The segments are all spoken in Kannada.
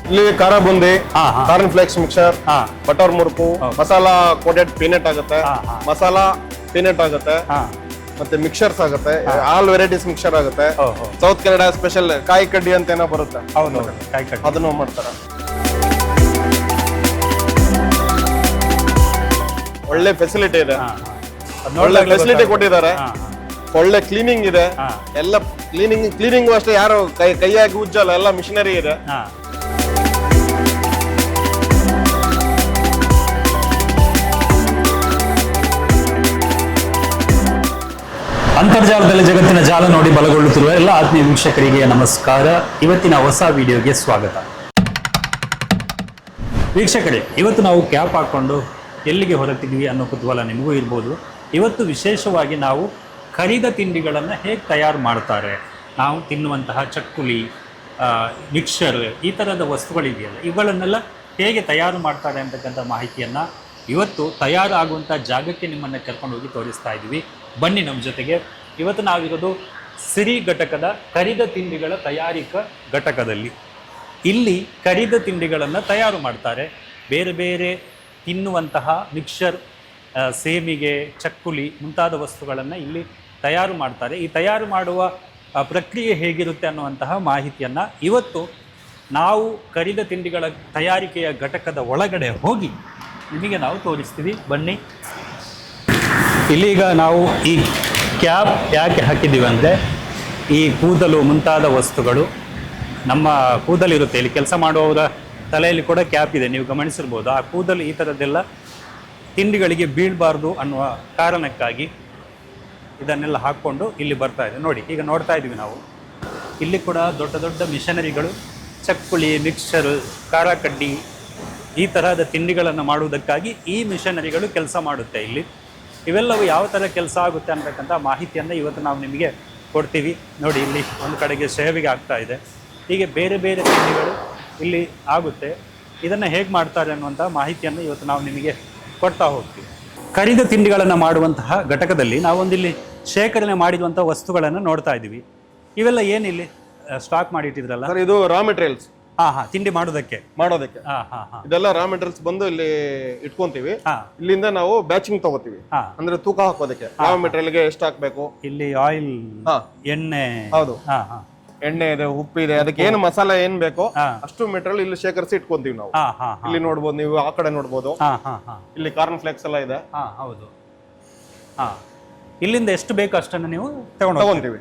ಇಲ್ಲಿ ಖಾರ ಬುಂದಿ, ಕಾರ್ನ್ ಫ್ಲೇಕ್ಸ್ ಮಿಕ್ಸರ್, ಹಾ butter murukku, masala coated peanut ಆಗುತ್ತೆ, ಮಸಾಲಾ ಪೀನಟ್ ಆಗುತ್ತೆ, ಮತ್ತೆ ಮಿಕ್ಸರ್ಸ್ ಆಗುತ್ತೆ, ಆಲ್ ವೆರೈಟೀಸ್ ಮಿಕ್ಸರ್ ಆಗುತ್ತೆ. ಸೌತ್ ಕೆನಡಾ ಸ್ಪೆಷಲ್ ಕಾಯಿ ಕಡ್ಡಿ ಅಂತ ಏನೋ ಬರುತ್ತೆ, ಅದನ್ನು ಮಾಡ್ತಾರೆ. ಒಳ್ಳೆ ಫೆಸಿಲಿಟಿ ಇದೆ, ಒಳ್ಳೆ ಫೆಸಿಲಿಟಿ ಕೊಟ್ಟಿದ್ದಾರೆ, ಒಳ್ಳೆ ಕ್ಲೀನಿಂಗ್ ಇದೆ, ಎಲ್ಲ ಕ್ಲೀನಿಂಗ್ ಅಷ್ಟೇ ಯಾರು ಕೈಯಾಗಿ ಉಜ್ಜಲ್ಲ, ಎಲ್ಲ ಮಿಷನರಿ ಇದೆ. ಅಂತರ್ಜಾಲದಲ್ಲಿ ಜಗತ್ತಿನ ಜಾಲ ನೋಡಿ ಬಲಗೊಳ್ಳುತ್ತಿರುವ ಎಲ್ಲ ಆತ್ಮೀಯ ವೀಕ್ಷಕರಿಗೆ ನಮಸ್ಕಾರ. ಇವತ್ತಿನ ಹೊಸ ವಿಡಿಯೋಗೆ ಸ್ವಾಗತ. ವೀಕ್ಷಕರೇ, ಇವತ್ತು ನಾವು ಕ್ಯಾಪ್ ಹಾಕೊಂಡು ಎಲ್ಲಿಗೆ ಹೊರಟಿದ್ವಿ ಅನ್ನೋ ಕುತೂಹಲ ನಿಮಗೂ ಇರ್ಬೋದು. ಇವತ್ತು ವಿಶೇಷವಾಗಿ ನಾವು ಕರಿದ ತಿಂಡಿಗಳನ್ನು ಹೇಗೆ ತಯಾರು ಮಾಡ್ತಾರೆ, ನಾವು ತಿನ್ನುವಂತಹ ಚಕ್ಕುಲಿ, ಮಿಕ್ಸರ್, ಈ ಥರದ ವಸ್ತುಗಳಿದೆಯಲ್ಲ, ಇವುಗಳನ್ನೆಲ್ಲ ಹೇಗೆ ತಯಾರು ಮಾಡ್ತಾರೆ ಅಂತಕ್ಕಂಥ ಮಾಹಿತಿಯನ್ನು ಇವತ್ತು ತಯಾರಾಗುವಂಥ ಜಾಗಕ್ಕೆ ನಿಮ್ಮನ್ನು ಕರ್ಕೊಂಡು ಹೋಗಿ ತೋರಿಸ್ತಾ ಇದ್ದೀವಿ. ಬನ್ನಿ ನಮ್ಮ ಜೊತೆಗೆ. ಇವತ್ತು ನಾವಿರೋದು ಸಿರಿ ಘಟಕದ ಕರಿದ ತಿಂಡಿಗಳ ತಯಾರಿಕಾ ಘಟಕದಲ್ಲಿ. ಇಲ್ಲಿ ಕರಿದ ತಿಂಡಿಗಳನ್ನು ತಯಾರು ಮಾಡ್ತಾರೆ. ಬೇರೆ ಬೇರೆ ತಿನ್ನುವಂತಹ ಮಿಕ್ಸರ್, ಸೇಮಿಗೆ, ಚಕ್ಕುಲಿ ಮುಂತಾದ ವಸ್ತುಗಳನ್ನು ಇಲ್ಲಿ ತಯಾರು ಮಾಡ್ತಾರೆ. ಈ ತಯಾರು ಮಾಡುವ ಪ್ರಕ್ರಿಯೆ ಹೇಗಿರುತ್ತೆ ಅನ್ನುವಂತಹ ಮಾಹಿತಿಯನ್ನು ಇವತ್ತು ನಾವು ಕರಿದ ತಿಂಡಿಗಳ ತಯಾರಿಕೆಯ ಘಟಕದ ಒಳಗಡೆ ಹೋಗಿ ನಿಮಗೆ ನಾವು ತೋರಿಸ್ತೀವಿ. ಬನ್ನಿ. ಇಲ್ಲೀಗ ನಾವು ಈ ಕ್ಯಾಪ್ ಯಾಕೆ ಹಾಕಿದ್ದೀವಿ ಅಂದರೆ, ಈ ಕೂದಲು ಮುಂತಾದ ವಸ್ತುಗಳು, ನಮ್ಮ ಕೂದಲಿರುತ್ತೆ, ಇಲ್ಲಿ ಕೆಲಸ ಮಾಡುವವರ ತಲೆಯಲ್ಲಿ ಕೂಡ ಕ್ಯಾಪ್ ಇದೆ, ನೀವು ಗಮನಿಸಿರ್ಬೋದು. ಆ ಕೂದಲು ಈ ಥರದ್ದೆಲ್ಲ ತಿಂಡಿಗಳಿಗೆ ಬೀಳಬಾರ್ದು ಅನ್ನುವ ಕಾರಣಕ್ಕಾಗಿ ಇದನ್ನೆಲ್ಲ ಹಾಕ್ಕೊಂಡು ಇಲ್ಲಿ ಬರ್ತಾ ಇದೆ. ನೋಡಿ, ಈಗ ನೋಡ್ತಾ ಇದ್ದೀವಿ ನಾವು, ಇಲ್ಲಿ ಕೂಡ ದೊಡ್ಡ ದೊಡ್ಡ ಮಿಷನರಿಗಳು ಚಕ್ಕುಲಿ, ಮಿಕ್ಸರ್, ಖಾರ ಕಡ್ಡಿ, ಈ ತರಹದ ತಿಂಡಿಗಳನ್ನು ಮಾಡುವುದಕ್ಕಾಗಿ ಈ ಮಿಷನರಿಗಳು ಕೆಲಸ ಮಾಡುತ್ತೆ ಇಲ್ಲಿ. ಇವೆಲ್ಲವೂ ಯಾವ ಥರ ಕೆಲಸ ಆಗುತ್ತೆ ಅನ್ನತಕ್ಕಂಥ ಮಾಹಿತಿಯನ್ನು ಇವತ್ತು ನಾವು ನಿಮಗೆ ಕೊಡ್ತೀವಿ. ನೋಡಿ, ಇಲ್ಲಿ ಒಂದು ಕಡೆಗೆ ಸೇವಿಗೆ ಆಗ್ತಾ ಇದೆ, ಹೀಗೆ ಬೇರೆ ಬೇರೆ ತಿಂಡಿಗಳು ಇಲ್ಲಿ ಆಗುತ್ತೆ. ಇದನ್ನು ಹೇಗೆ ಮಾಡ್ತಾರೆ ಅನ್ನುವಂಥ ಮಾಹಿತಿಯನ್ನು ಇವತ್ತು ನಾವು ನಿಮಗೆ ಕೊಡ್ತಾ ಹೋಗ್ತೀವಿ. ಕರಿದ ತಿಂಡಿಗಳನ್ನು ಮಾಡುವಂತಹ ಘಟಕದಲ್ಲಿ ನಾವೊಂದಿಲ್ಲಿ ಶೇಖರಣೆ ಮಾಡಿರುವಂಥ ವಸ್ತುಗಳನ್ನು ನೋಡ್ತಾ ಇದ್ದೀವಿ. ಇವೆಲ್ಲ ಏನಿಲ್ಲಿ ಸ್ಟಾಕ್ ಮಾಡಿಟ್ಟಿದ್ರಲ್ಲ, ಇದು ರಾ ಮೆಟೀರಿಯಲ್ಸ್. ತಿಂಡಿ ಮಾಡೋದಕ್ಕೆ ಇದೆಲ್ಲ ರಾ ಮೆಟೀರಿಯಲ್ಸ್ ಬಂದು ಇಲ್ಲಿ ಇಟ್ಕೊಂತೀವಿ. ಇಲ್ಲಿಂದ ನಾವು ಬ್ಯಾಚಿಂಗ್ ತಗೋತೀವಿ, ಅಂದ್ರೆ ತೂಕ ಹಾಕೋದಕ್ಕೆ ಯಾವ ಮೆಟೀರಿಯಲ್ಗೆ ಎಷ್ಟು ಹಾಕ್ಬೇಕು. ಇಲ್ಲಿ ಆಯಿಲ್, ಎಣ್ಣೆ, ಹೌದು, ಎಣ್ಣೆ ಇದೆ, ಉಪ್ಪು ಇದೆ, ಅದಕ್ಕೆ ಏನು ಮಸಾಲೆ ಏನ್ ಬೇಕೋ ಅಷ್ಟು ಮೆಟೀರಿಯಲ್ ಇಲ್ಲಿ ಶೇಖರಿಸಿ ಇಟ್ಕೊಂತೀವಿ ನಾವು. ಇಲ್ಲಿ ನೋಡ್ಬೋದು, ನೀವು ಆ ಕಡೆ ನೋಡ್ಬೋದು, ಇಲ್ಲಿ ಕಾರ್ನ್ ಫ್ಲೇಕ್ಸ್ ಎಲ್ಲ ಇದೆ. ಹೌದು. ಇಲ್ಲಿಂದ ಎಷ್ಟು ಬೇಕು ಅಷ್ಟನ್ನು ನೀವು ತಗೊಂತೀವಿ.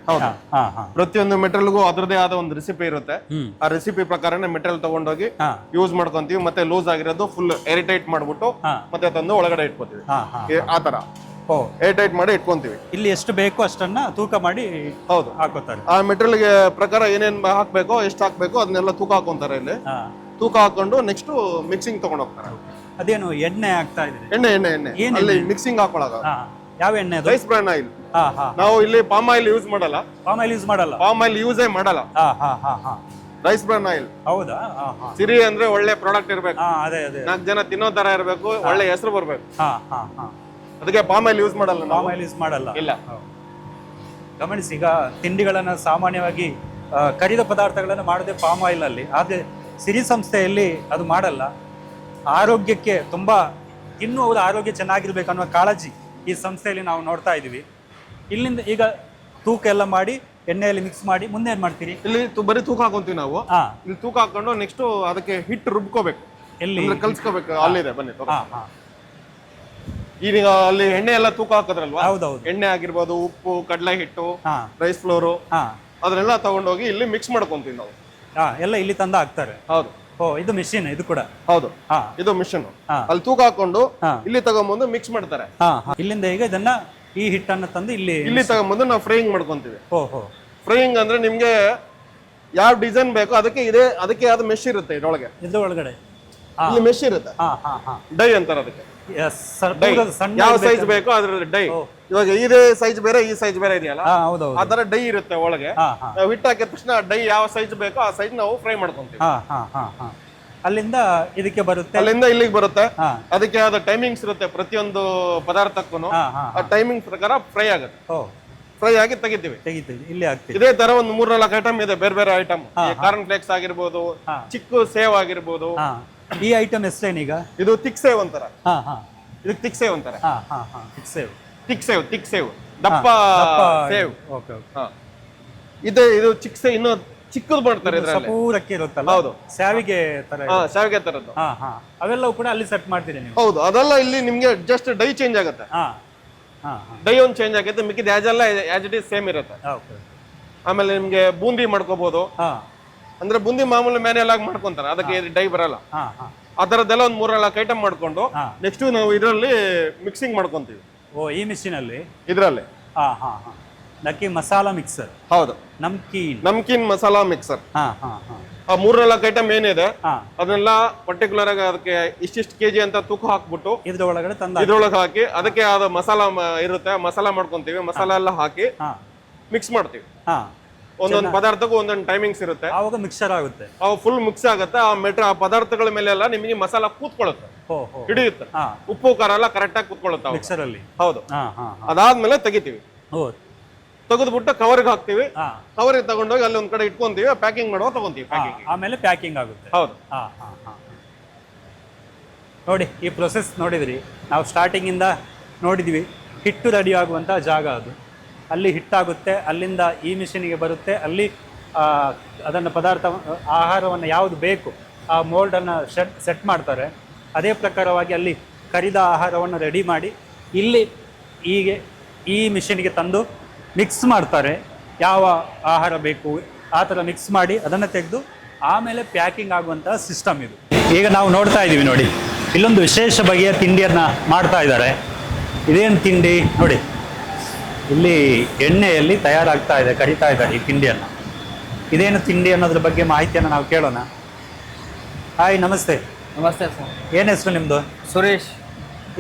ಪ್ರತಿಯೊಂದು ಮೆಟೀರಿಯಲ್ಗೂ ಅದರದೇ ಆದ ಒಂದು ರೆಸಿಪಿ ಇರುತ್ತೆ. ಆ ರೆಸಿಪಿ ಪ್ರಕಾರನೇ ಮೆಟೀರಿಯಲ್ ತಗೊಂಡೋಗಿ ಯೂಸ್ ಮಾಡ್ಕೊಂತೀವಿ. ಮತ್ತೆ ಲೂಸ್ ಆಗಿರೋದು ಫುಲ್ ಏರ್ಟೈಟ್ ಮಾಡ್ಬಿಟ್ಟು ಮತ್ತೆ ತಂದು ಒಳಗಡೆ ಇಟ್ಕೋತೀವಿ. ಆ ತರ ಏರ್ಟೈಟ್ ಮಾಡಿ ಇಟ್ಕೊಂತೀವಿ. ಇಲ್ಲಿ ಎಷ್ಟು ಬೇಕು ಅಷ್ಟನ್ನ ತೂಕ ಮಾಡಿ ಹೌದು ಹಾಕೋತಾರೆ. ಆ ಮೆಟೀರಿಯಲ್ಗೆ ಪ್ರಕಾರ ಏನೇನ್ ಹಾಕ್ಬೇಕೋ, ಎಷ್ಟು ಹಾಕ್ಬೇಕೋ ಅದನ್ನೆಲ್ಲ ತೂಕ ಹಾಕೊಂತಾರೆ. ಇಲ್ಲಿ ತೂಕ ಹಾಕೊಂಡು ನೆಕ್ಸ್ಟ್ ಮಿಕ್ಸಿಂಗ್ ತಗೊಂಡ್ ಹೋಗ್ತಾರೆ. ಅದೇನು ಎಣ್ಣೆ ಆಗ್ತಾ ಇದೆ? ಎಣ್ಣೆ ಅಲ್ಲಿ ಮಿಕ್ಸಿಂಗ್ ಹಾಕೊಳಗ. ಯಾವ ಎಣ್ಣೆ? Rice bran oil. ನಾವು ಇಲ್ಲಿ ಪಾಮ್ ಆಯಿಲ್ ಯೂಸ್ ಮಾಡಲ್ಲ. ಪಾಮ್ ಆಯಿಲ್ ಯೂಸೇ ಮಾಡಲ್ಲ. Rice bran oil. ಹೌದಾ? ಸಿರಿ ಅಂದ್ರೆ ಒಳ್ಳೆ ಪ್ರಾಡಕ್ಟ್ ಇರ್ಬೇಕು, 4 ಜನ ತಿನ್ನೋ ತರ ಇರ್ಬೇಕು, ಒಳ್ಳೆ ಹೆಸರು ಬರ್ಬೇಕು. ಅದಕ್ಕೆ ಪಾಮ್ ಆಯಿಲ್ ಯೂಸ್ ಮಾಡಲ್ಲ. ಇಲ್ಲ. ಗಮನಿಸಿ, ಈಗ ತಿಂಡಿಗಳನ್ನ ಸಾಮಾನ್ಯವಾಗಿ ಕರಿದ ಪದಾರ್ಥಗಳನ್ನ ಮಾಡದೆ ಪಾಮ್ ಆಯಿಲ್ ಅಲ್ಲಿ, ಆದ್ರೆ ಸಿರಿ ಸಂಸ್ಥೆಯಲ್ಲಿ ಅದು ಮಾಡಲ್ಲ. ಆರೋಗ್ಯಕ್ಕೆ ತುಂಬಾ, ತಿನ್ನುವವರ ಆರೋಗ್ಯ ಚೆನ್ನಾಗಿರ್ಬೇಕು ಅನ್ನೋ ಕಾಳಜಿ ಈ ಸಂಸ್ಥೆಯಲ್ಲಿ ನಾವು ನೋಡ್ತಾ ಇದೀವಿ. ಇಲ್ಲಿಂದ ಈಗ ತೂಕ ಎಲ್ಲ ಮಾಡಿ ಎಣ್ಣೆಯಲ್ಲಿ ಮಿಕ್ಸ್ ಮಾಡಿ ಮುಂದೆ ಏನ್ ಮಾಡ್ತೀರಿ? ಇಲ್ಲಿ ಬರೀ ತೂಕ ಹಾಕೊಂತೀವಿ ನಾವು. ಇಲ್ಲಿ ತೂಕ ಹಾಕೊಂಡು ನೆಕ್ಸ್ಟ್ ಅದಕ್ಕೆ ಹಿಟ್ಟು ರುಬ್ಕೋಬೇಕು, ಎಲ್ಲಿ ಕಲ್ಸ್ಕೋಬೇಕು. ಅಲ್ಲಿದೆ, ಬನ್ನಿ. ಈಗ ಅಲ್ಲಿ ಎಣ್ಣೆ ಎಲ್ಲ ತೂಕ ಹಾಕೋದ್ರಲ್ವಾ? ಹೌದೌದು. ಎಣ್ಣೆ ಆಗಿರ್ಬೋದು, ಉಪ್ಪು, ಕಡಲೆ ಹಿಟ್ಟು, ರೈಸ್ ಫ್ಲೋರು, ಅದನ್ನೆಲ್ಲ ತಗೊಂಡೋಗಿ ಇಲ್ಲಿ ಮಿಕ್ಸ್ ಮಾಡ್ಕೊಂತೀವಿ ನಾವು. ಎಲ್ಲ ಇಲ್ಲಿ ತಂದ ಹಾಕ್ತಾರೆ. ಹೌದು. ಇದು ಮಿಷಿನ್, ಇದು ಕೂಡ. ಹೌದು, ಇದು ಮಿಷನ್. ಅಲ್ಲಿ ತೂಕ ಹಾಕೊಂಡು ಇಲ್ಲಿ ತಗೊಂಡ್ಬಂದು ಮಿಕ್ಸ್ ಮಾಡ್ತಾರೆ. ಇಲ್ಲಿಂದ ಈಗ ಇದನ್ನ, ಈ ಹಿಟ್ಟನ್ನ ತಂದು ಇಲ್ಲಿ ತಗೊಂಡ್ಬಂದು ನಾವು ಫ್ರೈಯಿಂಗ್ ಮಾಡ್ಕೊಂತೀವಿ. ಫ್ರೈಯಿಂಗ್ ಅಂದ್ರೆ ನಿಮ್ಗೆ ಯಾವ ಡಿಸೈನ್ ಬೇಕೋ ಅದಕ್ಕೆ ಆದ ಮೆಶ್ ಇರುತ್ತೆ ಇದ್ರೊಳಗೆ. ಇದ್ರೊಳಗಡೆ ಇಲ್ಲಿ ಮೆಶ್ ಇರುತ್ತೆ, ಡೈ ಅಂತಾರೆ ಅದಕ್ಕೆ. ಯಾವ ಸೈಜ್ ಬೇಕೋ ಅದ್ರ ಡೈ. ಇವಾಗ ಇದೇ ಸೈಜ್ ಬೇರೆ, ಈ ಸೈಜ್ ಬೇರೆ ಇದೆಯಲ್ಲ, ಆ ತರ ಡೈ ಇರುತ್ತೆ ಒಳಗೆ. ನಾವು ಹಿಟ್ಟು ಹಾಕಿದ ತಕ್ಷಣ ಡೈ ಯಾವ ಸೈಜ್ ಬೇಕೋ ಆ ಸೈಜ್ ನಾವು ಫ್ರೈ ಮಾಡ್ಕೊಂತೀವಿ. ಅಲ್ಲಿಂದ ಇದಕ್ಕೆ ಬರುತ್ತೆ, ಅಲ್ಲಿಂದ ಇಲ್ಲಿಗೆ ಬರುತ್ತೆ. ಅದಕ್ಕೆ ಆದ ಟೈಮಿಂಗ್ಸ್ ಇರುತ್ತೆ ಪ್ರತಿಯೊಂದು ಪದಾರ್ಥಕ್ಕೂ. ಆ ಟೈಮಿಂಗ್ ಪ್ರಕಾರ ಫ್ರೈ ಆಗುತ್ತೆ. ಫ್ರೈ ಆಗಿ ತೆಗಿತೀವಿ. ಇಲ್ಲಿ ಆಗ್ತೀವಿ. ಇದೇ ತರ ಒಂದು 3-4 ಐಟಮ್ ಇದೆ, ಬೇರೆ ಬೇರೆ ಐಟಮ್. ಕಾರ್ನ್ ಫ್ಲೇಕ್ಸ್ ಆಗಿರ್ಬೋದು, ಚಿಕ್ಕ ಸೇವ್ ಆಗಿರ್ಬೋದು. ಈ ಐಟಮ್ ಎಷ್ಟೇನೀಗ? ಇದು ತಿಕ್ ಸೇವ್ ಅಂತಾರ. ಇದು ತಿಕ್ ಸೇವ್ ಅಂತಾರೆ. ತಿಕ್ ಸೇವ್ ದಪ್ಪ ಸೇವ್. ಇದು ಚಿಕ್ ಸೇವ್ ಇನ್ನು ಚಿಕ್ಕದು ಮಾಡ್ತಾರೆ ಇದ್ರಲ್ಲಿ. ಪೂರಕ್ಕೆ ಇರುತ್ತಲ್ಲ. ಹೌದು, ಶಾವಿಗೆ ತರ. ಶಾವಿಗೆ ತರದ್ದು. ಅವೆಲ್ಲವೂ ಕೂಡ ಅಲ್ಲಿ ಸೆಟ್ ಮಾಡ್ತೀರಿ ನೀವು? ಹೌದು, ಅದೆಲ್ಲ ಇಲ್ಲಿ ನಿಮ್ಗೆ ಜಸ್ಟ್ ಡೈ ಚೇಂಜ್ ಆಗುತ್ತೆ. ಡೈ ಒಂದು ಚೇಂಜ್ ಆಗೈತೆ, ಮಿಕ್ಕಿದ ಆಸ್ ಇಟ್ ಈಸ್ ಸೇಮ್ ಇರುತ್ತೆ. ಆಮೇಲೆ ನಿಮ್ಗೆ ಬೂಂದಿ ಮಾಡ್ಕೋಬಹುದು. ಅಂದ್ರೆ ಬೂಂದಿ ಮಾಮೂಲಿ ಮ್ಯಾನ್ಯಲ್ ಆಗಿ ಮಾಡ್ಕೊಂತಾರೆ, ಅದಕ್ಕೆ ಡೈ ಬರಲ್ಲ. ಆ ತರದ್ದೆಲ್ಲ ಒಂದು 3-4 ಐಟಮ್ ಮಾಡ್ಕೊಂಡು ನೆಕ್ಸ್ಟ್ ನಾವು ಇದರಲ್ಲಿ ಮಿಕ್ಸಿಂಗ್ ಮಾಡ್ಕೊಂತೀವಿ. ಓ, ಈ ಮಿಷಿನ್ ಅಲ್ಲಿ? ಇದ್ರಲ್ಲಿ ನಕ್ಕಿ ಮಸಾಲಾ ಮಿಕ್ಸರ್. ಹೌದು, ನಮ್ಕೀನ್ ಮಸಾಲಾ ಮಿಕ್ಸರ್. ಆ 3-4 ಐಟಮ್ ಏನಿದೆ ಅದನ್ನೆಲ್ಲ ಪರ್ಟಿಕ್ಯುಲರ್ ಆಗಿ ಅದಕ್ಕೆ ಇಷ್ಟಿಷ್ಟು ಕೆಜಿ ಅಂತ ತೂಕ ಹಾಕ್ಬಿಟ್ಟು ಇದ್ರೊಳಗೆ ಹಾಕಿ ಅದಕ್ಕೆ ಆದ ಮಸಾಲಾ ಇರುತ್ತೆ, ಮಸಾಲಾ ಮಾಡ್ಕೊಂತೀವಿ. ಮಸಾಲಾ ಎಲ್ಲ ಹಾಕಿ ಮಿಕ್ಸ್ ಮಾಡ್ತೀವಿ. ಒಂದೊಂದು ಪದಾರ್ಥಕ್ಕೂ ಒಂದೊಂದು ಟೈಮಿಂಗ್ಸ್ ಇರುತ್ತೆ, ಅವಾಗ ಮಿಕ್ಸರ್ ಆಗುತ್ತೆ. ಅವು ಫುಲ್ ಮಿಕ್ಸ್ ಆಗುತ್ತೆ. ಆ ಪದಾರ್ಥಗಳ ಮೇಲೆ ಎಲ್ಲ ನಿಮಗೆ ಮಸಾಲಾ ಕೂತ್ಕೊಳ್ಳುತ್ತೆ, ಹಿಡಿಯುತ್ತೆ. ಉಪ್ಪು ಖಾರ ಎಲ್ಲ ಕರೆಕ್ಟ್ ಆಗಿ ಕೂತ್ಕೊಳ್ಳುತ್ತೆ ಮಿಕ್ಸರ್ ಅಲ್ಲಿ. ಹೌದು, ಅದಾದ್ಮೇಲೆ ತೆಗಿತೀವಿ. ತೆಗೆದ್ಬಿಟ್ಟು ಕವರ್ಗೆ ಹಾಕ್ತಿವಿ. ಕವರ್ಗೆ ತಗೊಂಡೋಗಿ ಅಲ್ಲಿ ಒಂದ್ ಕಡೆ ಇಟ್ಕೊಂತೀವಿ, ಪ್ಯಾಕಿಂಗ್ ಮಾಡುವ ತಗೊಂತೀವಿ. ಆಮೇಲೆ ಪ್ಯಾಕಿಂಗ್ ಆಗುತ್ತೆ. ಹೌದು. ನೋಡಿ, ಈ ಪ್ರೊಸೆಸ್ ನೋಡಿದ್ರಿ. ನಾವು ಸ್ಟಾರ್ಟಿಂಗ್ ಇಂದ ನೋಡಿದ್ವಿ. ಹಿಟ್ಟು ರೆಡಿ ಆಗುವಂತ ಜಾಗ ಅದು. ಅಲ್ಲಿ ಹಿಟ್ಟಾಗುತ್ತೆ, ಅಲ್ಲಿಂದ ಈ ಮಿಷಿನಿಗೆ ಬರುತ್ತೆ. ಅಲ್ಲಿ ಅದನ್ನು ಆಹಾರವನ್ನು ಯಾವುದು ಬೇಕು ಆ ಮೋಲ್ಡನ್ನು ಸೆಟ್ ಮಾಡ್ತಾರೆ. ಅದೇ ಪ್ರಕಾರವಾಗಿ ಅಲ್ಲಿ ಕರಿದ ಆಹಾರವನ್ನು ರೆಡಿ ಮಾಡಿ ಇಲ್ಲಿ ಈ ಮಿಷಿನಿಗೆ ತಂದು ಮಿಕ್ಸ್ ಮಾಡ್ತಾರೆ. ಯಾವ ಆಹಾರ ಬೇಕು ಆ ಥರ ಮಿಕ್ಸ್ ಮಾಡಿ ಅದನ್ನು ತೆಗೆದು ಆಮೇಲೆ ಪ್ಯಾಕಿಂಗ್ ಆಗುವಂತಹ ಸಿಸ್ಟಮ್ ಇದು. ಈಗ ನಾವು ನೋಡ್ತಾ ಇದ್ದೀವಿ ನೋಡಿ, ಇಲ್ಲೊಂದು ವಿಶೇಷ ಬಗೆಯ ತಿಂಡಿಯನ್ನು ಮಾಡ್ತಾ ಇದ್ದಾರೆ. ಇದೇನು ತಿಂಡಿ ನೋಡಿ, ಇಲ್ಲಿ ಎಣ್ಣೆಯಲ್ಲಿ ತಯಾರಾಗ್ತಾ ಇದೆ, ಕರಿತಾ ಇದ್ದಾರೆ ಈ ತಿಂಡಿಯನ್ನು. ಇದೇನು ತಿಂಡಿ ಅನ್ನೋದ್ರ ಬಗ್ಗೆ ಮಾಹಿತಿಯನ್ನು ನಾವು ಕೇಳೋಣ. ಹಾಯ್, ನಮಸ್ತೆ. ನಮಸ್ತೆ ಸರ್. ಏನು ಹೆಸರು ನಿಮ್ಮದು? ಸುರೇಶ್.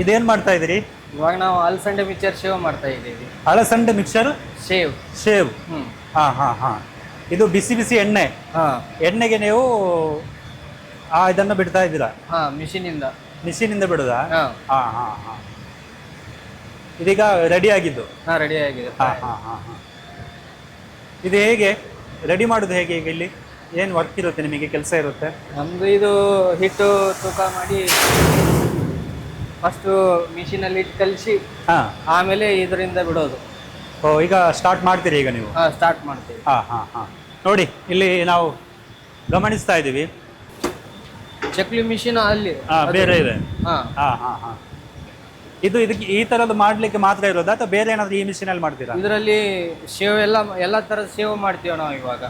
ಇದೇನು ಮಾಡ್ತಾ ಇದ್ದೀರಿ? ಇವಾಗ ನಾವು ಅಲಸಂಡೆ ಮಿಕ್ಸರ್ ಶೇವ್ ಮಾಡ್ತಾ ಇದ್ದೀವಿ. ಅಲಸಂಡೆ ಮಿಕ್ಸರ್ ಶೇವ್. ಇದು ಬಿಸಿ ಬಿಸಿ ಎಣ್ಣೆ. ಎಣ್ಣೆಗೆ ನೀವು ಇದನ್ನು ಬಿಡ್ತಾ ಇದ್ದೀರಾ? ಮಿಷಿನಿಂದ ಬಿಡುದಾ? ಇದೀಗ ರೆಡಿ ಆಗಿದ್ದು? ರೆಡಿ ಆಗಿದೆ. ಇದು ಹೇಗೆ ರೆಡಿ ಮಾಡೋದು? ಹೇಗೆ ಈಗ ಇಲ್ಲಿ ಏನು ವರ್ಕ್ ಇರುತ್ತೆ ನಿಮಗೆ, ಕೆಲಸ ಇರುತ್ತೆ? ನಮ್ದು ಇದು ಹಿಟ್ಟು ತೂಕ ಮಾಡಿ ಫಸ್ಟು ಮಿಷಿನಲ್ಲಿ ಇಟ್ಟು ಕಲಿಸಿ ಆಮೇಲೆ ಇದರಿಂದ ಬಿಡೋದು. ಈಗ ಸ್ಟಾರ್ಟ್ ಮಾಡ್ತೀರಿ ಈಗ ನೀವು? ಸ್ಟಾರ್ಟ್ ಮಾಡ್ತೀವಿ. ನೋಡಿ, ಇಲ್ಲಿ ನಾವು ಗಮನಿಸ್ತಾ ಇದ್ದೀವಿ ಚಕ್ಲಿ ಮಿಷಿನ್ ಅಲ್ಲಿ ಬೇರೆ ಇದೆ. ಇದಕ್ಕೆ ಈ ತರದ್ದು ಮಾಡ್ಲಿಕ್ಕೆ ಮಾತ್ರ ಇರೋದಾ ಅಥವಾ ಬೇರೆ ಏನಾದ್ರು ಈ ಮಿಷಿನ್ ಅಲ್ಲಿ ಮಾಡ್ತೀರಾ? ಇದರಲ್ಲಿ ಸೇವ್ ಎಲ್ಲ ತರದ ಸೇವ್ ಮಾಡ್ತೀವಿ ನಾವು ಇವಾಗ.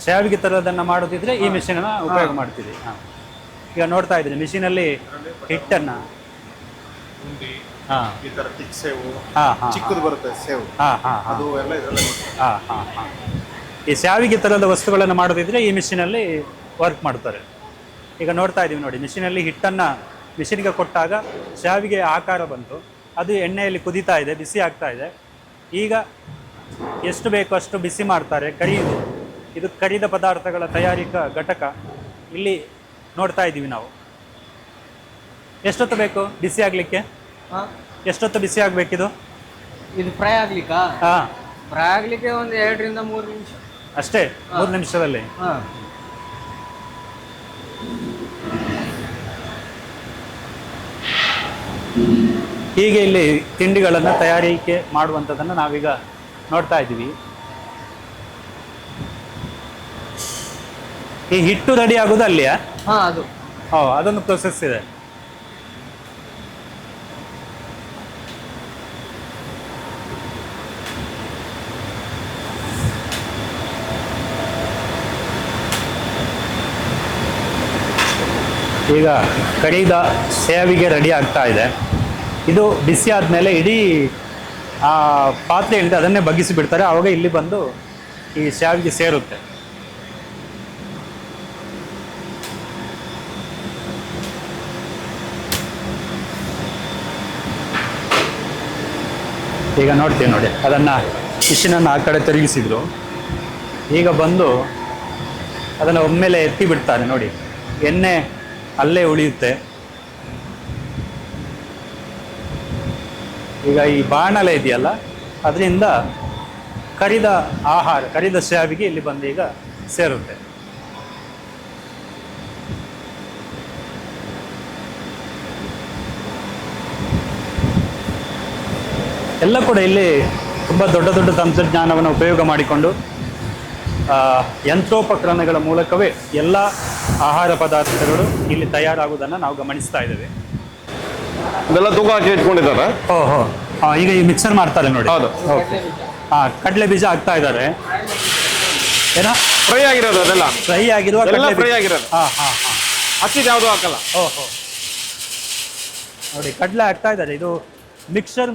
ಶಾವಿಗೆ ತರದನ್ನ ಮಾಡೋದಿದ್ರೆ ಈ ಮಿಷಿನ್ ಅನ್ನ ಉಪಯೋಗ ಮಾಡ್ತೀವಿ. ಈಗ ನೋಡ್ತಾ ಇದ್ದೀನಿ ಮಿಷಿನ್ ಅಲ್ಲಿ ಹಿಟ್ಟನ್ನ ಈ ಶಾವಿಗೆ ತರದ ವಸ್ತುಗಳನ್ನ ಮಾಡೋದಿದ್ರೆ ಈ ಮಿಷಿನ್ ಅಲ್ಲಿ ವರ್ಕ್ ಮಾಡ್ತಾರೆ. ಈಗ ನೋಡ್ತಾ ಇದೀವಿ ನೋಡಿ, ಮಿಷಿನ್ ಅಲ್ಲಿ ಹಿಟ್ಟನ್ನ ಮಿಷಿನ್ಗೆ ಕೊಟ್ಟಾಗ ಶಾವಿಗೆ ಆಕಾರ ಬಂತು. ಅದು ಎಣ್ಣೆಯಲ್ಲಿ ಕುದೀತಾ ಇದೆ, ಬಿಸಿ ಆಗ್ತಾ ಇದೆ. ಈಗ ಎಷ್ಟು ಬೇಕೋ ಅಷ್ಟು ಬಿಸಿ ಮಾಡ್ತಾರೆ. ಇದು ಕರಿದ ಪದಾರ್ಥಗಳ ತಯಾರಿಕಾ ಘಟಕ. ಇಲ್ಲಿ ನೋಡ್ತಾ ಇದ್ದೀವಿ ನಾವು. ಎಷ್ಟೊತ್ತು ಬೇಕು ಬಿಸಿ ಆಗಲಿಕ್ಕೆ? ಎಷ್ಟೊತ್ತು ಬಿಸಿ ಆಗಬೇಕಿದು? ಇದು ಫ್ರೈ ಆಗ್ಲಿಕ್ಕಾ? ಫ್ರೈ ಆಗಲಿಕ್ಕೆ ಒಂದು 2 ರಿಂದ 3 ನಿಮಿಷ ಅಷ್ಟೇ. 3 ನಿಮಿಷದಲ್ಲಿ. ಹೀಗೆ ಇಲ್ಲಿ ತಿಂಡಿಗಳನ್ನು ತಯಾರಿಕೆ ಮಾಡುವಂಥದ್ದನ್ನು ನಾವೀಗ ನೋಡ್ತಾ ಇದ್ದೀವಿ. ಈ ಹಿಟ್ಟು ರೆಡಿ ಆಗೋದು ಅಲ್ಲಿಯಾ? ಅದೊಂದು ಪ್ರೊಸೆಸ್ ಇದೆ. ಈಗ ಕರಿದ ಸೇವಿಗೆ ರೆಡಿ ಆಗ್ತಾ ಇದೆ. ಇದು ಬಿಸಿ ಆದಮೇಲೆ ಇಡೀ ಪಾತ್ರೆಯಿಂದ ಅದನ್ನೇ ಬಗ್ಗಿಸಿ ಬಿಡ್ತಾರೆ. ಆವಾಗ ಇಲ್ಲಿ ಬಂದು ಈ ಶಾವಿಗೆ ಸೇರುತ್ತೆ. ಈಗ ನೋಡ್ತೀವಿ ನೋಡಿ, ಅದನ್ನು ಮಿಷಿನನ್ನು ಆ ಕಡೆ ತಿರುಗಿಸಿದ್ರು. ಈಗ ಬಂದು ಅದನ್ನು ಒಮ್ಮೆಲೆ ಎತ್ತಿ ಬಿಡ್ತಾರೆ ನೋಡಿ, ಎಣ್ಣೆ ಅಲ್ಲೇ ಉಳಿಯುತ್ತೆ. ಈಗ ಈ ಬಾಣಲೆ ಇದೆಯಲ್ಲ ಅದರಿಂದ ಕರಿದ ಆಹಾರ, ಕರಿದ ಶಾವಿಗೆ ಇಲ್ಲಿ ಬಂದು ಈಗ ಸೇರುತ್ತೆ. ಎಲ್ಲ ಕೂಡ ಇಲ್ಲಿ ತುಂಬ ದೊಡ್ಡ ದೊಡ್ಡ ತಂತ್ರಜ್ಞಾನವನ್ನು ಉಪಯೋಗ ಮಾಡಿಕೊಂಡು ಯಂತ್ರೋಪಕರಣಗಳ ಮೂಲಕವೇ ಎಲ್ಲ ಆಹಾರ ಪದಾರ್ಥಗಳು ಇಲ್ಲಿ ತಯಾರಾಗುವುದನ್ನು ನಾವು ಗಮನಿಸ್ತಾ ಇದ್ದೇವೆ. ಇದೆಲ್ಲ ತೂಕ ಹಾಕಿ ಇಟ್ಕೊಂಡಿದ್ದಾರೆ. ಓಹೋ, ಈಗ ಈ ಮಿಕ್ಸರ್ ಮಾಡ್ತಾರೆ ನೋಡಿ. ಹೌದು. ಓಕೆ. ಕಡಲೆ ಬೀಜ ಹಾಕ್ತಾ ಇದ್ದಾರೆ. ಏನ ಫ್ರೈ ಆಗಿರೋದು ಅದೆಲ್ಲ, ಫ್ರೈ ಆಗಿರುವ ಎಲ್ಲ ಕಡಲೆ ಫ್ರೈ ಬೀಜ. ಆಗಿರೋದು. ಹಾಂ ಹಾಂ ಹಾಂ. ಹಚ್ಚಿದ ಯಾವುದು ಹಾಕಲ್ಲ. ಓಹೋ, ನೋಡಿ ಕಡಲೆ ಹಾಕ್ತಾ ಇದ್ದಾರೆ. ಇದು ಮಿಕ್ಸರ್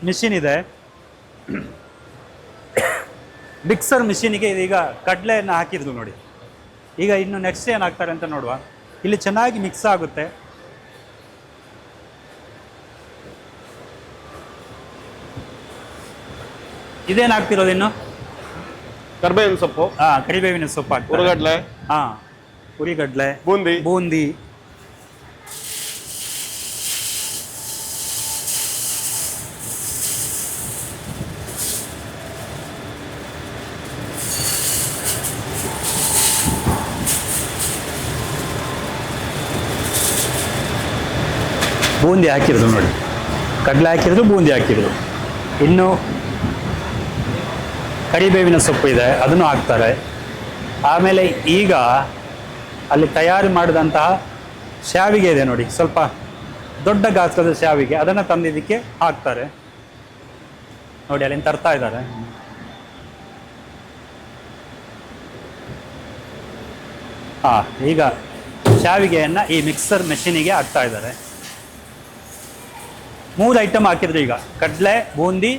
ಮಿಷಿನ್ ಇದೆ. ಮಿಕ್ಸರ್ ಮಿಷಿನಿಗೆ ಇದೀಗ ಕಡಲೆಯನ್ನು ಹಾಕಿದ್ರು ನೋಡಿ. ಈಗ ಇನ್ನು ನೆಕ್ಸ್ಟ್ ಏನು ಹಾಕ್ತಾರೆ ಅಂತ ನೋಡುವ. ಇಲ್ಲಿ ಚೆನ್ನಾಗಿ ಮಿಕ್ಸ್ ಆಗುತ್ತೆ. ಇದೇನು ಹಾಕ್ತಿರೋದು ಇನ್ನು? ಕರ್ಬೇವಿನ ಸೊಪ್ಪು, ಕರಿಬೇವಿನ ಸೊಪ್ಪು ಹಾಕ್ತಾರೆ. ಹುರಿಗಡ್ಲೆ, ಹುರಿಗಡ್ಲೆ, ಬೂಂದಿ. ಬೂಂದಿ ಹಾಕಿದ್ರು ನೋಡಿ. ಕಡಲೆ ಹಾಕಿದ್ರು, ಬೂಂದಿ ಹಾಕಿದ್ರು. ಇನ್ನು ಕರಿಬೇವಿನ ಸೊಪ್ಪು ಇದೆ, ಅದನ್ನು ಹಾಕ್ತಾರೆ. ಆಮೇಲೆ ಈಗ ಅಲ್ಲಿ ತಯಾರು ಮಾಡಿದಂತಹ ಶಾವಿಗೆ ಇದೆ ನೋಡಿ, ಸ್ವಲ್ಪ ದೊಡ್ಡ ಗಾತ್ರದ ಶಾವಿಗೆ, ಅದನ್ನು ತಂದಿದ್ದಕ್ಕೆ ಹಾಕ್ತಾರೆ ನೋಡಿ. ಅಲ್ಲಿಂದ ತರ್ತಾ ಇದ್ದಾರೆ. ಈಗ ಶಾವಿಗೆಯನ್ನು ಈ ಮಿಕ್ಸರ್ ಮೆಷಿನಿಗೆ ಹಾಕ್ತಾ ಇದ್ದಾರೆ. 3 ಐಟಮ್ ಹಾಕಿದ್ರು ಈಗ: ಕಡಲೆ, ಬೂಂದಿ,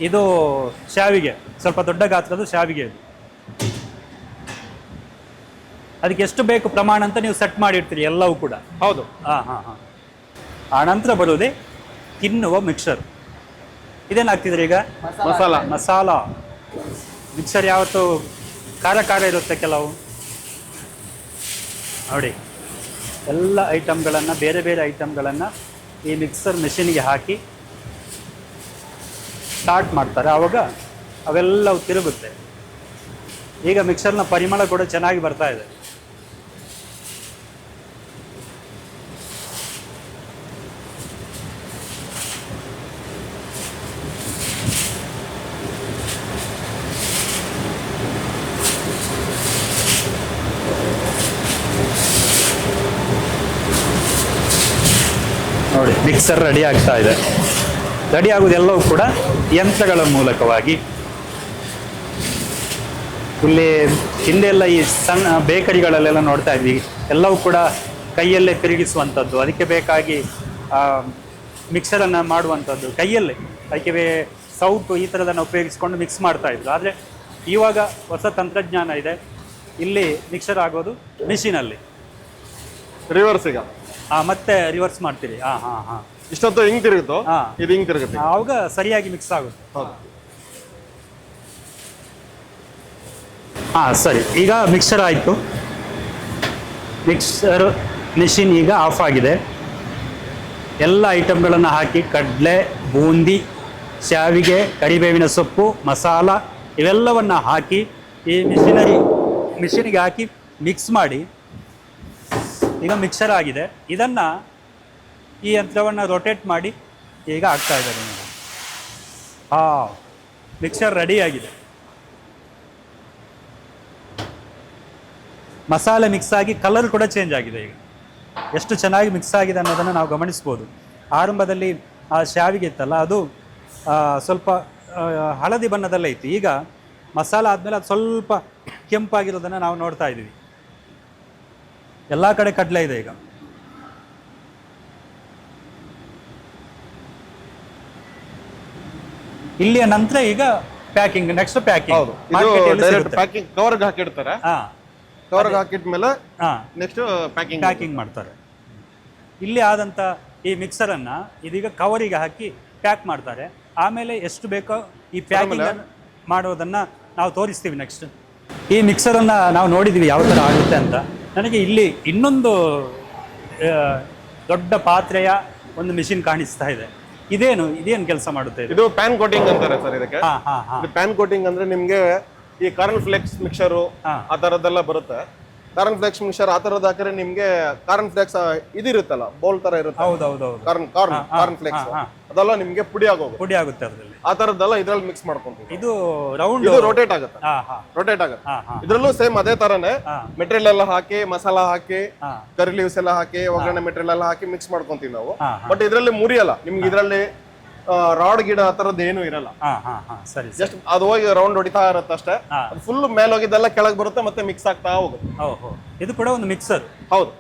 ಇದು ಶಾವಿಗೆ, ಸ್ವಲ್ಪ ದೊಡ್ಡ ಗಾತ್ರದ ಶಾವಿಗೆ. ಇದು ಅದಕ್ಕೆ ಎಷ್ಟು ಬೇಕು ಪ್ರಮಾಣ ಅಂತ ನೀವು ಸೆಟ್ ಮಾಡಿರ್ತೀರಿ ಎಲ್ಲವೂ ಕೂಡ. ಹೌದು. ಆ ನಂತರ ಬರುವುದೇ ತಿನ್ನುವ ಮಿಕ್ಸರ್. ಇದೇನು ಹಾಕ್ತಿದ್ರಿ ಈಗ? ಮಸಾಲ. ಮಿಕ್ಸರ್ ಯಾವತ್ತು ಖಾರ ಇರುತ್ತೆ ಕೆಲವು ನೋಡಿ. ಎಲ್ಲ ಐಟಮ್ಗಳನ್ನು, ಬೇರೆ ಬೇರೆ ಐಟಮ್ಗಳನ್ನು ಈ ಮಿಕ್ಸರ್ ಮೆಷಿನ್ಗೆ ಹಾಕಿ ಸ್ಟಾರ್ಟ್ ಮಾಡ್ತಾರೆ. ಆವಾಗ ಅವೆಲ್ಲವೂ ತಿರುಗುತ್ತೆ. ಈಗ ಮಿಕ್ಸರ್ನ ಪರಿಮಳ ಕೂಡ ಚೆನ್ನಾಗಿ ಬರ್ತಾ ಇದೆ. ನೋಡಿ, ಮಿಕ್ಸರ್ ರೆಡಿ ಆಗ್ತಾ ಇದೆ. ರೆಡಿ ಆಗುವುದೆಲ್ಲವೂ ಕೂಡ ಯಂತ್ರಗಳ ಮೂಲಕವಾಗಿ. ಇಲ್ಲಿ ಹಿಂದೆಲ್ಲ ಈ ಸಣ್ಣ ಬೇಕರಿಗಳಲ್ಲೆಲ್ಲ ನೋಡ್ತಾ ಇದ್ವಿ, ಎಲ್ಲವೂ ಕೂಡ ಕೈಯಲ್ಲೇ ತಿರುಗಿಸುವಂಥದ್ದು. ಅದಕ್ಕೆ ಬೇಕಾಗಿ ಮಿಕ್ಸರನ್ನು ಮಾಡುವಂಥದ್ದು ಕೈಯಲ್ಲೇ, ಅದಕ್ಕೆ ಸೌಟು ಈ ಥರದನ್ನು ಉಪಯೋಗಿಸ್ಕೊಂಡು ಮಿಕ್ಸ್ ಮಾಡ್ತಾ ಇದ್ರು. ಆದರೆ ಇವಾಗ ಹೊಸ ತಂತ್ರಜ್ಞಾನ ಇದೆ. ಇಲ್ಲಿ ಮಿಕ್ಸರ್ ಆಗೋದು ಮಿಷಿನಲ್ಲಿ. ರಿವರ್ಸ್ ಈಗ ಮತ್ತೆ ರಿವರ್ಸ್ ಮಾಡ್ತೀರಿ. ಇಷ್ಟೊತ್ತು ಹಿಂಗ್ ತಿರುಗುತ್ತೋ, ಇದು ಹಿಂಗ್ ತಿರುಗುತ್ತೆ. ಆವಾಗ ಸರಿಯಾಗಿ ಮಿಕ್ಸ್ ಆಗುತ್ತೆ. ಸರಿ. ಈಗ ಮಿಕ್ಸರ್ ಆಯಿತು. ಮಿಕ್ಸರ್ ಮೆಷಿನ್ ಈಗ ಆಫ್ ಆಗಿದೆ. ಎಲ್ಲ ಐಟಮ್ಗಳನ್ನು ಹಾಕಿ, ಕಡಲೆ, ಬೂಂದಿ, ಶಾವಿಗೆ, ಕರಿಬೇವಿನ ಸೊಪ್ಪು, ಮಸಾಲ ಇವೆಲ್ಲವನ್ನು ಹಾಕಿ ಈ ಮಿಷಿನಿಗೆ ಹಾಕಿ ಮಿಕ್ಸ್ ಮಾಡಿ ಈಗ ಮಿಕ್ಸರ್ ಆಗಿದೆ. ಇದನ್ನು, ಈ ಯಂತ್ರವನ್ನು ರೊಟೇಟ್ ಮಾಡಿ ಈಗ ಆಗ್ತಾ ಇದ್ದಾರೆ. ಮಿಕ್ಸರ್ ರೆಡಿ ಆಗಿದೆ. ಮಸಾಲೆ ಮಿಕ್ಸ್ ಆಗಿ ಕಲರ್ ಕೂಡ ಚೇಂಜ್ ಆಗಿದೆ. ಈಗ ಎಷ್ಟು ಚೆನ್ನಾಗಿ ಮಿಕ್ಸ್ ಆಗಿದೆ ಅನ್ನೋದನ್ನು ನಾವು ಗಮನಿಸ್ಬೋದು. ಆರಂಭದಲ್ಲಿ ಆ ಶಾವಿಗೆ ಇತ್ತಲ್ಲ, ಅದು ಸ್ವಲ್ಪ ಹಳದಿ ಬಣ್ಣದಲ್ಲೇ ಇತ್ತು. ಈಗ ಮಸಾಲ ಆದಮೇಲೆ ಅದು ಸ್ವಲ್ಪ ಕೆಂಪಾಗಿರೋದನ್ನು ನಾವು ನೋಡ್ತಾ ಇದ್ದೀವಿ. ಎಲ್ಲ ಕಡೆ ಕಡಲೆ ಇದೆ ಈಗ. ಇಲ್ಲಿಯ ನಂತರ ಈಗ ಪ್ಯಾಕಿಂಗ್, ನೆಕ್ಸ್ಟ್ ಪ್ಯಾಕಿಂಗ್. ಪ್ಯಾಕಿಂಗ್ ಕವರ್ಗೆ ಹಾಕಿಡ್ತಾರೆ. ಕವರ್ಗೆ ಹಾಕಿಟ್ಮೇಲೆ ನೆಕ್ಸ್ಟ್ ಪ್ಯಾಕಿಂಗ್ ಮಾಡ್ತಾರೆ. ಇಲ್ಲಿ ಆದಂಥ ಈ ಮಿಕ್ಸರನ್ನು ಇದೀಗ ಕವರಿಗೆ ಹಾಕಿ ಪ್ಯಾಕ್ ಮಾಡ್ತಾರೆ. ಆಮೇಲೆ ಎಷ್ಟು ಬೇಕೋ ಈ ಪ್ಯಾಕಿಂಗ್ ಮಾಡೋದನ್ನು ನಾವು ತೋರಿಸ್ತೀವಿ ನೆಕ್ಸ್ಟ್. ಈ ಮಿಕ್ಸರನ್ನು ನಾವು ನೋಡಿದ್ದೀವಿ ಯಾವ ಥರ ಆಗುತ್ತೆ ಅಂತ. ನನಗೆ ಇಲ್ಲಿ ಇನ್ನೊಂದು ದೊಡ್ಡ ಪಾತ್ರೆಯ ಒಂದು ಮಿಷಿನ್ ಕಾಣಿಸ್ತಾ ಇದೆ. ಇದೇನು ಕೆಲಸ ಮಾಡುತ್ತೆ ಇದು? ಇದು ಪ್ಯಾನ್ ಕೋಟಿಂಗ್ ಅಂತಾರೆ ಸರ್ ಇದಕ್ಕೆ. ಹಾ ಹಾ ಹಾ ಇದು ಪ್ಯಾನ್ ಕೋಟಿಂಗ್ ಅಂದ್ರೆ ನಿಮ್ಗೆ ಈ ಕಾರ್ನ್ ಫ್ಲೆಕ್ಸ್ ಮಿಕ್ಸರು ಆ ತರದ್ದೆಲ್ಲ ಬರುತ್ತೆ. ಕಾರ್ನ್ ಫ್ಲೆಕ್ಸ್ ಮಿಕ್ಸರ್ ಆ ತರದ್ ಹಾಕಿದ್ರೆ ನಿಮ್ಗೆ ಕಾರ್ನ್ ಫ್ಲೆಕ್ಸ್ ಇದಿರುತ್ತಲ್ಲ ಬೌಲ್ ತರ ಇರುತ್ತೆ, ಹೌದೌದು ಕಾರ್ನ್ ಫ್ಲೆಕ್ಸ್ ಅದೆಲ್ಲ ನಿಮ್ಗೆ ಪುಡಿ ಆಗೋಗುತ್ತೆ. ಪುಡಿ ಆಗುತ್ತೆ ಅದರಲ್ಲಿ. ಆ ತರದ್ದೆಲ್ಲ ಇದ್ರಲ್ಲಿ ಮಿಕ್ಸ್ ಮಾಡ್ಕೊಂತೀವಿ. ಇದು ರೌಂಡ್ ಇದು ರೋಟೇಟ್ ಆಗುತ್ತೆ. ಹಾ ಹಾ ರೋಟೇಟ್ ಆಗುತ್ತೆ. ಹಾ ಹಾ ಇದ್ರಲ್ಲೂ ಸೇಮ್ ಅದೇ ತರನೇ ಮೆಟೀರಿಯಲ್ ಎಲ್ಲ ಹಾಕಿ, ಮಸಾಲಾ ಹಾಕಿ, ಕರಿ ಲೀವ್ಸ್ ಎಲ್ಲ ಹಾಕಿ, ಒಗ್ಗರಣೆ ಮೆಟೀರಿಯಲ್ ಎಲ್ಲ ಹಾಕಿ ಮಿಕ್ಸ್ ಮಾಡ್ಕೊಂತೀವಿ ನಾವು. ಬಟ್ ಇದ್ರಲ್ಲಿ ಮುರಿಯಲ್ಲ ನಿಮ್ಗೆ. ಇದ್ರಲ್ಲಿ ರಾಡ್ ಗಿಡ ಆ ತರದ್ದು ಏನು ಇರಲ್ಲ. ಹಾ ಹಾ ಹಾ ಸರಿ. ಜಸ್ಟ್ ಅದು ಹೋಗಿ ರೌಂಡ್ ಹೊಡಿತಾ ಇರುತ್ತೆ ಅಷ್ಟೇ. ಫುಲ್ ಮೇಲೆ ಹೋಗಿದ್ದೆಲ್ಲ ಕೆಳಗೆ ಬರುತ್ತೆ, ಮತ್ತೆ ಮಿಕ್ಸ್ ಆಗ್ತಾ ಹೋಗುತ್ತೆ. ಓಹೋ, ಇದು ಕೂಡ ಒಂದು ಮಿಕ್ಸರ್. ಹೌದು,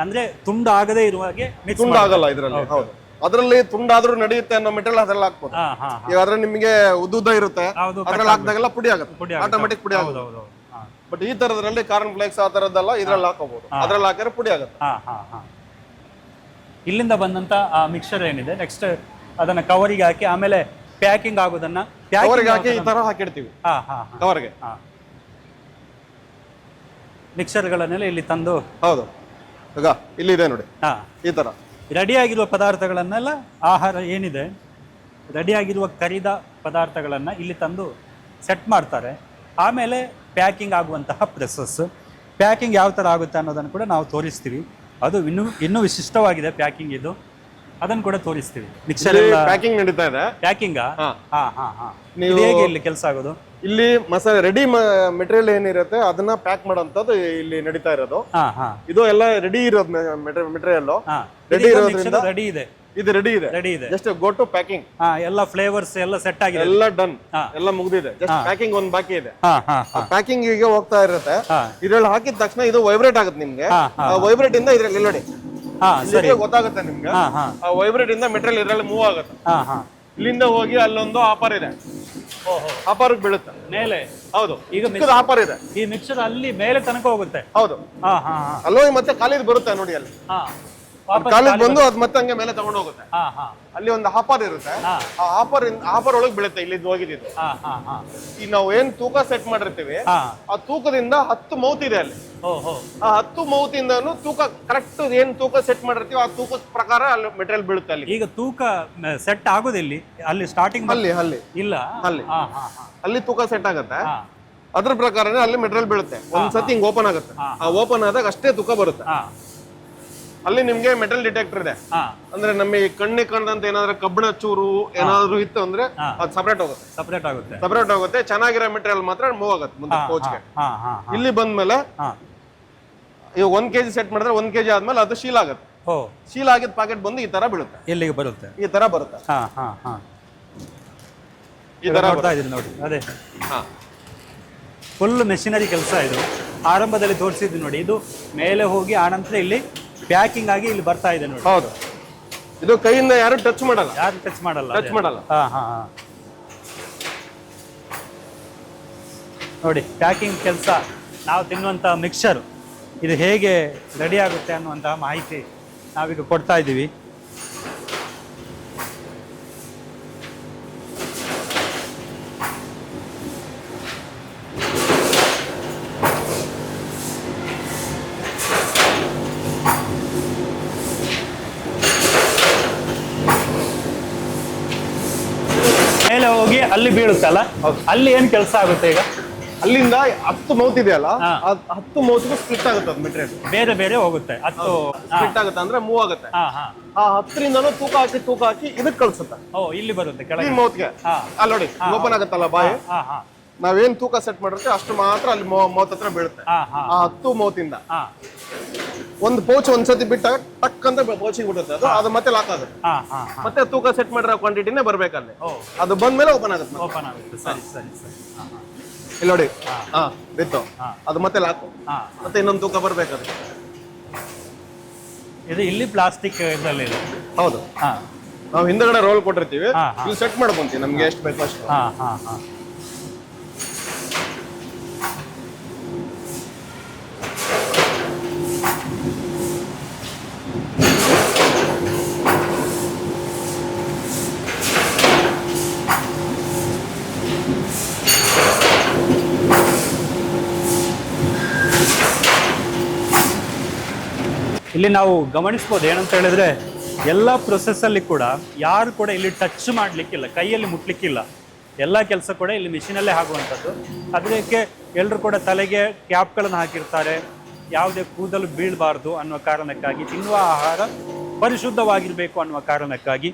ಅಂದ್ರೆ ತುಂಡು ಆಗದೆ ಇರುವ ಹಾಗೆ ಮಿಕ್ಸ್ ತುಂಡಾಗಲ್ಲ ಇದ್ರಲ್ಲಿ. ಹೌದು, ಅದ್ರಲ್ಲಿ ತುಂಡಾದ್ರೂ ನಡೆಯುತ್ತೆ ಅನ್ನೋ ಮೆಟೀರಿಯಲ್ ಅದ್ರಲ್ಲಿ ಹಾಕ್ಬೋದು. ಈಗ ಅದ್ರ ನಿಮ್ಗೆ ಉದ್ದ ಇರುತ್ತೆ, ಅದ್ರಲ್ಲಿ ಹಾಕಿದಾಗೆಲ್ಲ ಪುಡಿ ಆಗುತ್ತೆ, ಆಟೋಮೆಟಿಕ್ ಪುಡಿ ಆಗುತ್ತೆ. ಬಟ್ ಈ ತರದ್ರಲ್ಲಿ ಕಾರ್ನ್ ಫ್ಲೇಕ್ಸ್ ಆ ತರದ್ದೆಲ್ಲ ಇದ್ರಲ್ಲಿ ಹಾಕೋಬಹುದು. ಅದ್ರಲ್ಲಿ ಹಾಕಿದ್ರೆ ಪುಡಿ ಆಗುತ್ತೆ. ಇಲ್ಲಿಂದ ಬಂದಂತ ಆ ಮಿಕ್ಸರ್ ಏನಿದೆ, ನೆಕ್ಸ್ಟ್ ಅದನ್ನ ಕವರಿಗೆ ಹಾಕಿ ಆಮೇಲೆ ಪ್ಯಾಕಿಂಗ್ ಆಗೋದನ್ನ ಕವರ್ಗೆ ಹಾಕಿ ಈ ತರ ಹಾಕಿಡ್ತೀವಿ. ಕವರ್ಗೆ ಮಿಕ್ಸರ್ಗಳನ್ನೆಲ್ಲ ಇಲ್ಲಿ ತಂದು. ಹೌದು, ಈಗ ಇಲ್ಲಿದೆ ನೋಡಿ, ಈ ತರ ರೆಡಿಯಾಗಿರುವ ಪದಾರ್ಥಗಳನ್ನೆಲ್ಲ, ಆಹಾರ ಏನಿದೆ ರೆಡಿಯಾಗಿರುವ ಕರಿದ ಪದಾರ್ಥಗಳನ್ನು ಇಲ್ಲಿ ತಂದು ಸೆಟ್ ಮಾಡ್ತಾರೆ. ಆಮೇಲೆ ಪ್ಯಾಕಿಂಗ್ ಆಗುವಂತಹ ಪ್ರೆಸಸ್. ಪ್ಯಾಕಿಂಗ್ ಯಾವ ಥರ ಆಗುತ್ತೆ ಅನ್ನೋದನ್ನು ಕೂಡ ನಾವು ತೋರಿಸ್ತೀವಿ. ಅದು ಇನ್ನೂ ವಿಶಿಷ್ಟವಾಗಿದೆ ಪ್ಯಾಕಿಂಗ್. ಇದು ಅದನ್ನು ಕೂಡ ತೋರಿಸ್ತೀವಿ. ಮಿಕ್ಸರ್ ಪ್ಯಾಕಿಂಗ್ ನಡೀತಾ ಇದೆ. ಪ್ಯಾಕಿಂಗ್ ಹೇಗೆ ಇಲ್ಲಿ ಕೆಲಸ ಆಗೋದು? ಇಲ್ಲಿ ಮಸಾಲೆ ರೆಡಿ ಮೆಟೀರಿಯಲ್ ಏನಿರುತ್ತೆ ಅದನ್ನ ಪ್ಯಾಕ್ ಮಾಡೋಂಥದ್ದು ಇಲ್ಲಿ ನಡೀತಾ ಇರೋದು. ಇದು ಎಲ್ಲ ರೆಡಿ ಇರೋದು ಮೆಟೀರಿಯಲ್. ರೆಡಿ ಇರೋದ್ರಿಂದ ರೆಡಿ ಇದೆ. ಇದು ರೆಡಿ ಇದೆ. Just go to packing. ಎಲ್ಲ ಫ್ಲೇವರ್ಸ್ ಎಲ್ಲ ಸೆಟ್ ಆಗಿದೆ, ಎಲ್ಲ ಡನ್, ಎಲ್ಲ ಮುಗಿದಿದೆ. ಜಸ್ಟ್ ಪ್ಯಾಕಿಂಗ್ ಒಂದು ಬಾಕಿ ಇದೆ. ಪ್ಯಾಕಿಂಗ್ ಈಗ ಹೋಗ್ತಾ ಇರುತ್ತೆ. ಇದ್ರಲ್ಲಿ ಹಾಕಿದ ತಕ್ಷಣ ಇದು ವೈಬ್ರೇಟ್ ಆಗುತ್ತೆ ನಿಮ್ಗೆ. ವೈಬ್ರೇಟ್ ಇಂದ ಇದ್ರಲ್ಲಿ ನೋಡಿ ಗೊತ್ತಾಗುತ್ತೆ ನಿಮ್ಗೆ. ಆ ವೈಬ್ರೇಟ್ ಇಂದ ಮೆಟೀರಿಯಲ್ ಇದ್ರಲ್ಲಿ ಮೂವ್ ಆಗುತ್ತೆ. ಇಲ್ಲಿಂದ ಹೋಗಿ ಅಲ್ಲೊಂದು ಆಪರ್ ಇದೆ, ಆಪರ್ ಬೀಳುತ್ತೆ ಮೇಲೆ. ಹೌದು, ಈಗ ಆಪರ್ ಇದೆ. ಈ ಮಿಕ್ಸರ್ ಅಲ್ಲಿ ಮೇಲೆ ತನಕ ಹೋಗುತ್ತೆ. ಹೌದು, ಅಲ್ಲೋಗಿ ಮತ್ತೆ ಕಾಲಿದ್ ಬರುತ್ತೆ ನೋಡಿ. ಅಲ್ಲಿ ಕಾಲಿದ್ ಬಂದು ಅದ್ ಮತ್ತೆ ಹಂಗೆ ಮೇಲೆ ತಗೊಂಡು ಹೋಗುತ್ತೆ. ಅಲ್ಲಿ ಒಂದು ಆಪರ್ ಇರುತ್ತೆ. ಆ ಆಪರ್ ಒಳಗೆ ಬೀಳುತ್ತೆ ಇಲ್ಲಿದ್ದು ಹೋಗಿದ್ದು. ಈ ನಾವು ಏನ್ ತೂಕ ಸೆಟ್ ಮಾಡಿರ್ತೀವಿ, ಆ ತೂಕದಿಂದ 10 ಮೌತ್ ಇದೆ ಅಲ್ಲಿ. ಆ 10 ಮೌತ್ ಇಂದನು ತೂಕ ಕರೆಕ್ಟ್ ಏನ್ ತೂಕ ಸೆಟ್ ಮಾಡಿರ್ತೀವಿ ಆ ತೂಕದ ಪ್ರಕಾರ ಅಲ್ಲಿ ಮೆಟೀರಿಯಲ್ ಬೀಳುತ್ತೆ. ಅಲ್ಲಿ ಈಗ ತೂಕ ಸೆಟ್ ಆಗೋದಿಲ್ಲ ಅಲ್ಲಿ ಸ್ಟಾರ್ಟಿಂಗ್ ಅಲ್ಲಿ ಇಲ್ಲ, ಅಲ್ಲಿ ತೂಕ ಸೆಟ್ ಆಗುತ್ತೆ. ಅದ್ರ ಪ್ರಕಾರನೇ ಅಲ್ಲಿ ಮೆಟೀರಿಯಲ್ ಬೀಳುತ್ತೆ. ಒಂದ್ಸತಿ ಹಿಂಗ್ ಓಪನ್ ಆಗುತ್ತೆ. ಆ ಓಪನ್ ಆದಾಗ ಅಷ್ಟೇ ತೂಕ ಬರುತ್ತೆ. ಅಲ್ಲಿ ನಿಮ್ಗೆ ಮೆಟಲ್ ಡಿಟೆಕ್ಟರ್ ಇದೆ. ಅಂದ್ರೆ ನಮಗೆ ಕಣ್ಣಿಗೆ ಕಂಡಂತ ಏನಾದ್ರು ಕಬ್ಬಿಣ ಚೂರು ಏನಾದ್ರು ಇತ್ತು ಅಂದ್ರೆ ಅದು ಸಪರೇಟ್ ಆಗುತ್ತೆ. ಚೆನ್ನಾಗಿರೋ ಮೆಟೀರಿಯಲ್ ಮಾತ್ರ ಮೂವ್ ಆಗುತ್ತೆ ಮುಂದೆ ಪೌಚ್ಗೆ. ಇಲ್ಲಿ ಬಂದ್ಮೇಲೆ ಈಗ 1 kg ಸೆಟ್ ಮಾಡಿದ್ರೆ 1 kg ಆದ್ಮೇಲೆ ಅದು ಶೀಲ್ ಆಗುತ್ತೆ. ಶೀಲ್ ಆಗಿದ್ ಪ್ಯಾಕೆಟ್ ಬಂದು ಈ ತರ ಬೀಳುತ್ತೆ. ಎಲ್ಲಿಗೆ ಬರುತ್ತೆ? ಈ ತರ ಬರುತ್ತೆ. ಈ ತರ ಬರ್ತಾ ಇದೆ ನೋಡಿ. ಅದೇ ಫುಲ್ ಮೆಷಿನರಿ ಕೆಲಸ ಇದು. ಆರಂಭದಲ್ಲಿ ತೋರಿಸಿದ್ವಿ ನೋಡಿ, ಇದು ಮೇಲೆ ಹೋಗಿ ಆನಂತರ ಇಲ್ಲಿ ಪ್ಯಾಕಿಂಗ್ ಆಗಿ ಇಲ್ಲಿ ಬರ್ತಾ ಇದೆ ನೋಡಿ. ಹೌದು, ಇದು ಕೈಯಿಂದ ಯಾರು ಟಚ್ ಮಾಡಲ್ಲ. ಟಚ್ ಮಾಡಲ್ಲ. ನೋಡಿ, ಪ್ಯಾಕಿಂಗ್ ಕೆಲಸ. ನಾವು ತಿನ್ನುವಂಥ ಮಿಕ್ಸರ್ ಇದು ಹೇಗೆ ರೆಡಿ ಆಗುತ್ತೆ ಅನ್ನುವಂತಹ ಮಾಹಿತಿ ನಾವೀಗ ಕೊಡ್ತಾ ಇದ್ದೀವಿ. ಮೇಲೆ ಹೋಗಿ ಅಲ್ಲಿ ಬೀಳುತ್ತಲ್ಲ, ಅಲ್ಲಿ ಏನ್ ಕೆಲಸ ಆಗುತ್ತೆ ಈಗ? ಅಲ್ಲಿಂದ 10 ಮೌತ್ ಇದೆಯಲ್ಲ, 10 ಮೌತ್ಗೂ ಸ್ಪ್ಲಿಟ್ ಆಗುತ್ತೆ ಅದು ಮೆಟೀರಿಯಲ್. ಬೇರೆ ಬೇರೆ ಹೋಗುತ್ತೆ. 10 ಸ್ಪ್ಲಿಟ್ ಆಗುತ್ತೆ ಅಂದ್ರೆ ಮೂವ್ ಆಗುತ್ತೆ. ಆ 10ರಿಂದನೂ ತೂಕ ಹಾಕಿ ಇದಕ್ಕೆ ಕಳ್ಸುತ್ತೆ. ಇಲ್ಲಿ ಬರುತ್ತೆ ಈ ಮೌತ್ಗೆ. ಅಲ್ಲಿ ನೋಡಿ ಓಪನ್ ಆಗುತ್ತಲ್ಲ ಬಾಯಿ, ನಾವೇನ್ ತೂಕ ಸೆಟ್ ಮಾಡಿರ್ತೀವಿ ಅಷ್ಟು ಮಾತ್ರ ಅಲ್ಲಿ ಮೌತ್ ಹತ್ರ ಬೀಳುತ್ತೆ. ಆ 10 ಮೌತಿಂದ ಒಂದು ಪೌಚ್ ಒಂದ್ಸತಿ ಬಿಟ್ಟಾಗ ಟಕ್ ಅಂತ ಪೌಚಿಗೆ ಬಿಡುತ್ತೆ. ಅದು ಮತ್ತೆ ಲಾಕ್ ಆಗುತ್ತೆ. ಮತ್ತೆ ತೂಕ ಸೆಟ್ ಮಾಡಿರೋ ಕ್ವಾಂಟಿಟಿನೇ ಬರ್ಬೇಕಲ್ಲಿ. ಅದು ಬಂದ್ಮೇಲೆ ಓಪನ್ ಆಗುತ್ತೆ. ಇಲ್ಲಿ ನೋಡಿ, ಬಿತ್ತು, ಅದು ಮತ್ತೆ ಲಾಕು, ಮತ್ತೆ ಇನ್ನೊಂದು ತೂಕ ಬರ್ಬೇಕದು. ಇದು ಇಲ್ಲಿ ಪ್ಲಾಸ್ಟಿಕ್ ಇದರಲ್ಲಿ ಇದೆ. ಹೌದು, ನಾವು ಹಿಂದಗಡೆ ರೋಲ್ ಕೊಟ್ಟಿರ್ತೀವಿ, ಇಲ್ಲಿ ಸೆಟ್ ಮಾಡ್ಕೊಂತೀವಿ ನಮ್ಗೆ ಎಷ್ಟು ಬೇಕು ಅಷ್ಟು. ಇಲ್ಲಿ ನಾವು ಗಮನಿಸ್ಬೋದು ಏನಂತ ಹೇಳಿದ್ರೆ, ಎಲ್ಲ ಪ್ರೊಸೆಸ್ಸಲ್ಲಿ ಕೂಡ ಯಾರು ಕೂಡ ಇಲ್ಲಿ ಟಚ್ ಮಾಡಲಿಕ್ಕಿಲ್ಲ, ಕೈಯಲ್ಲಿ ಮುಟ್ಲಿಕ್ಕಿಲ್ಲ. ಎಲ್ಲ ಕೆಲಸ ಕೂಡ ಇಲ್ಲಿ ಮಿಷಿನಲ್ಲೇ ಆಗುವಂಥದ್ದು. ಅದಕ್ಕೆ ಎಲ್ಲರೂ ಕೂಡ ತಲೆಗೆ ಕ್ಯಾಪ್ಗಳನ್ನು ಹಾಕಿರ್ತಾರೆ, ಯಾವುದೇ ಕೂದಲು ಬೀಳಬಾರ್ದು ಅನ್ನೋ ಕಾರಣಕ್ಕಾಗಿ, ತಿನ್ನುವ ಆಹಾರ ಪರಿಶುದ್ಧವಾಗಿರಬೇಕು ಅನ್ನುವ ಕಾರಣಕ್ಕಾಗಿ.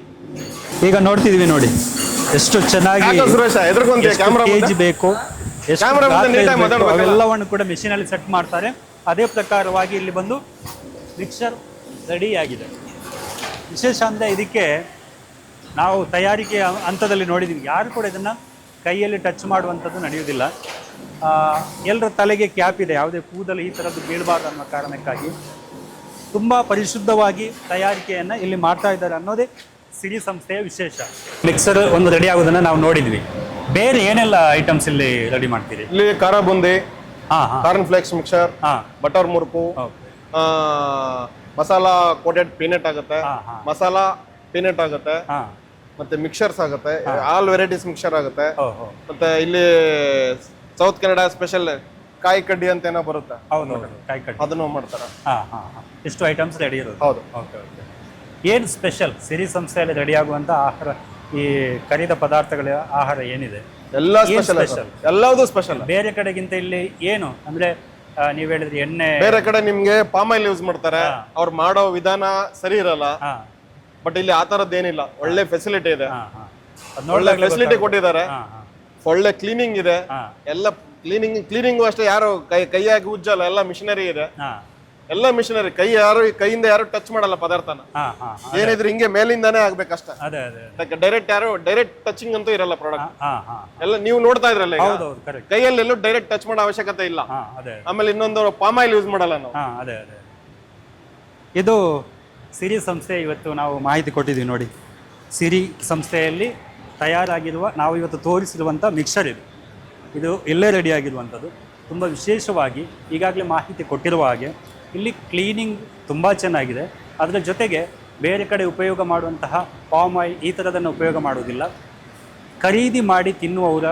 ಈಗ ನೋಡ್ತಿದ್ವಿ ನೋಡಿ ಎಷ್ಟು ಚೆನ್ನಾಗಿ ಕೆಜಿ ಬೇಕು, ಎಷ್ಟು ಅವೆಲ್ಲವನ್ನು ಕೂಡ ಮಿಷಿನಲ್ಲಿ ಸೆಟ್ ಮಾಡ್ತಾರೆ. ಅದೇ ಪ್ರಕಾರವಾಗಿ ಇಲ್ಲಿ ಬಂದು ಮಿಕ್ಸರ್ ರೆಡಿಯಾಗಿದೆ. ವಿಶೇಷ ಅಂದರೆ ಇದಕ್ಕೆ ನಾವು ತಯಾರಿಕೆ ಹಂತದಲ್ಲಿ ನೋಡಿದ್ದೀವಿ, ಯಾರು ಕೂಡ ಇದನ್ನು ಕೈಯಲ್ಲಿ ಟಚ್ ಮಾಡುವಂಥದ್ದು ನಡೆಯುವುದಿಲ್ಲ. ಎಲ್ಲರ ತಲೆಗೆ ಕ್ಯಾಪ್ ಇದೆ, ಯಾವುದೇ ಕೂದಲು ಈ ಥರದ್ದು ಬೀಳಬಾರ್ದು ಅನ್ನೋ ಕಾರಣಕ್ಕಾಗಿ ತುಂಬ ಪರಿಶುದ್ಧವಾಗಿ ತಯಾರಿಕೆಯನ್ನು ಇಲ್ಲಿ ಮಾಡ್ತಾ ಇದ್ದಾರೆ ಅನ್ನೋದೇ ಸಿರಿ ಸಂಸ್ಥೆಯ ವಿಶೇಷ. ಮಿಕ್ಸರ್ ಒಂದು ರೆಡಿ ಆಗೋದನ್ನು ನಾವು ನೋಡಿದ್ವಿ. ಬೇರೆ ಏನೆಲ್ಲ ಐಟಮ್ಸ್ ಇಲ್ಲಿ ರೆಡಿ ಮಾಡ್ತೀರಿ? ಇಲ್ಲಿ ಖಾರ boondi, corn flakes mixture, butter murukku, masala coated peanut ಆಗುತ್ತೆ, ಮಸಾಲಾ ಪೀನಟ್ ಆಗುತ್ತೆ, ಮತ್ತೆ ಮಿಕ್ಸರ್ಸ್ ಆಗುತ್ತೆ, ಆಲ್ ವೆರೈಟೀಸ್ ಮಿಕ್ಸರ್ ಆಗುತ್ತೆ. ಮತ್ತೆ ಇಲ್ಲಿ ಸೌತ್ ಕೆನಡಾ ಸ್ಪೆಷಲ್ ಕಾಯಿ ಕಡ್ಡಿ ಅಂತ ಏನೋ ಬರುತ್ತೆ, ಕಾಯಿ ಕಡ್ಡಿ, ಅದನ್ನು ಮಾಡ್ತಾರೆ. ಎಷ್ಟು ಐಟಮ್ಸ್ ರೆಡಿ ಇರೋದು? ಹೌದು. Okay okay. ಏನು ಸ್ಪೆಷಲ್ ಸಿರಿ ಸಂಸ್ಥೆಯಲ್ಲಿ ರೆಡಿ ಆಗುವಂಥ ಆಹಾರ, ಈ ಕರಿದ ಪದಾರ್ಥಗಳ ಆಹಾರ ಏನಿದೆ? ಎಲ್ಲ ಸ್ಪೆಷಲ್, ಎಲ್ಲದೂ ಸ್ಪೆಷಲ್. ಬೇರೆ ಕಡೆಗಿಂತ ಇಲ್ಲಿ ಏನು ಅಂದ್ರೆ ನೀವ್ ಹೇಳಿದ್ರಿ ಎಣ್ಣೆ, ಬೇರೆ ಕಡೆ ನಿಮ್ಗೆ ಪಾಮ್ ಆಯಿಲ್ ಯೂಸ್ ಮಾಡ್ತಾರೆ, ಅವ್ರು ಮಾಡೋ ವಿಧಾನ ಸರಿ ಇರಲ್ಲ. ಬಟ್ ಇಲ್ಲಿ ಆ ತರದ್ದು ಏನಿಲ್ಲ, ಒಳ್ಳೆ ಫೆಸಿಲಿಟಿ ಇದೆ, ಒಳ್ಳೆ ಫೆಸಿಲಿಟಿ ಕೊಟ್ಟಿದ್ದಾರೆ, ಒಳ್ಳೆ ಕ್ಲೀನಿಂಗ್ ಇದೆ. ಎಲ್ಲ ಕ್ಲೀನಿಂಗ್ ಅಷ್ಟೇ, ಯಾರು ಕೈಯಾಗಿ ಉಜ್ಜಲ್ಲ, ಎಲ್ಲ ಮಿಷನರಿ ಇದೆ, ಎಲ್ಲ ಮಿಷನರಿ. ಕೈಯಿಂದ ಯಾರು ಟಚ್ ಮಾಡಲ್ಲ ಪದಾರ್ಥನ, ಏನಿದ್ರೆ ಹಿಂಗೆ ಮೇಲಿಂದಾನೇ ಆಗ್ಬೇಕಷ್ಟೇ. ಡೈರೆಕ್ಟ್ ಟಚಿಂಗ್ ಅಂತೂ ಇರಲ್ಲ ಪ್ರಾಡಕ್ಟ್. ಎಲ್ಲ ನೀವು ನೋಡ್ತಾ ಇದ್ರಲ್ಲ, ಕೈಯಲ್ಲಿ ಎಲ್ಲೂ ಡೈರೆಕ್ಟ್ ಟಚ್ ಮಾಡೋ ಅವಶ್ಯಕತೆ ಇಲ್ಲ. ಆಮೇಲೆ ಇನ್ನೊಂದು ಪಾಮ್ ಆಯಿಲ್ ಯೂಸ್ ಮಾಡಲ್ಲ ನಾವು. ಇದು ಸಿರಿ ಸಂಸ್ಥೆ ಇವತ್ತು ನಾವು ಮಾಹಿತಿ ಕೊಟ್ಟಿದ್ದೀವಿ ನೋಡಿ. ಸಿರಿ ಸಂಸ್ಥೆಯಲ್ಲಿ ತಯಾರಾಗಿರುವ ನಾವು ಇವತ್ತು ತೋರಿಸಿರುವಂಥ ಮಿಕ್ಸರ್ ಇದು ಇಲ್ಲೇ ರೆಡಿ ಆಗಿರುವಂಥದ್ದು. ತುಂಬ ವಿಶೇಷವಾಗಿ ಈಗಾಗಲೇ ಮಾಹಿತಿ ಕೊಟ್ಟಿರುವ ಹಾಗೆ ಇಲ್ಲಿ ಕ್ಲೀನಿಂಗ್ ತುಂಬ ಚೆನ್ನಾಗಿದೆ. ಅದರ ಜೊತೆಗೆ ಬೇರೆ ಕಡೆ ಉಪಯೋಗ ಮಾಡುವಂತಹ ಪಾಮ್ ಆಯಿಲ್ ಈ ಥರದನ್ನು ಉಪಯೋಗ ಮಾಡುವುದಿಲ್ಲ. ಖರೀದಿ ಮಾಡಿ ತಿನ್ನುವವರ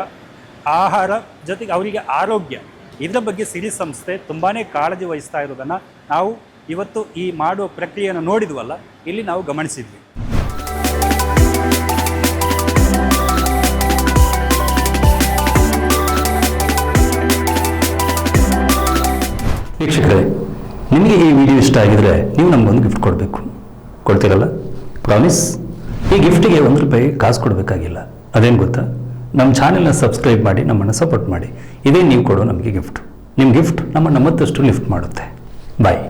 ಆಹಾರ ಜೊತೆಗೆ ಅವರಿಗೆ ಆರೋಗ್ಯ, ಇದರ ಬಗ್ಗೆ ಸಿರಿ ಸಂಸ್ಥೆ ತುಂಬಾ ಕಾಳಜಿ ವಹಿಸ್ತಾ ಇರೋದನ್ನು ನಾವು ಇವತ್ತು ಈ ಮಾಡುವ ಪ್ರಕ್ರಿಯೆಯನ್ನು ನೋಡಿದ್ವಲ್ಲ, ಇಲ್ಲಿ ನಾವು ಗಮನಿಸಿದ್ವಿ. ವೀಕ್ಷಕರೇ, ನಿಮಗೆ ಈ ವಿಡಿಯೋ ಇಷ್ಟ ಆಗಿದರೆ ನೀವು ನಮಗೊಂದು ಗಿಫ್ಟ್ ಕೊಡ್ತೀರಲ್ಲ, ಪ್ರಾಮಿಸ್. ಈ ಗಿಫ್ಟಿಗೆ ₹1 ಕಾಸು ಕೊಡಬೇಕಾಗಿಲ್ಲ. ಅದೇನು ಗೊತ್ತಾ, ನಮ್ಮ ಚಾನೆಲ್ನ ಸಬ್ಸ್ಕ್ರೈಬ್ ಮಾಡಿ ನಮ್ಮನ್ನು ಸಪೋರ್ಟ್ ಮಾಡಿ. ಇದೇ ನೀವು ಕೊಡೋ ನಮಗೆ ಗಿಫ್ಟ್. ನಿಮ್ಮ ಗಿಫ್ಟ್ ನಮ್ಮನ್ನು ಮತ್ತಷ್ಟು ಲಿಫ್ಟ್ ಮಾಡುತ್ತೆ. ಬಾಯ್.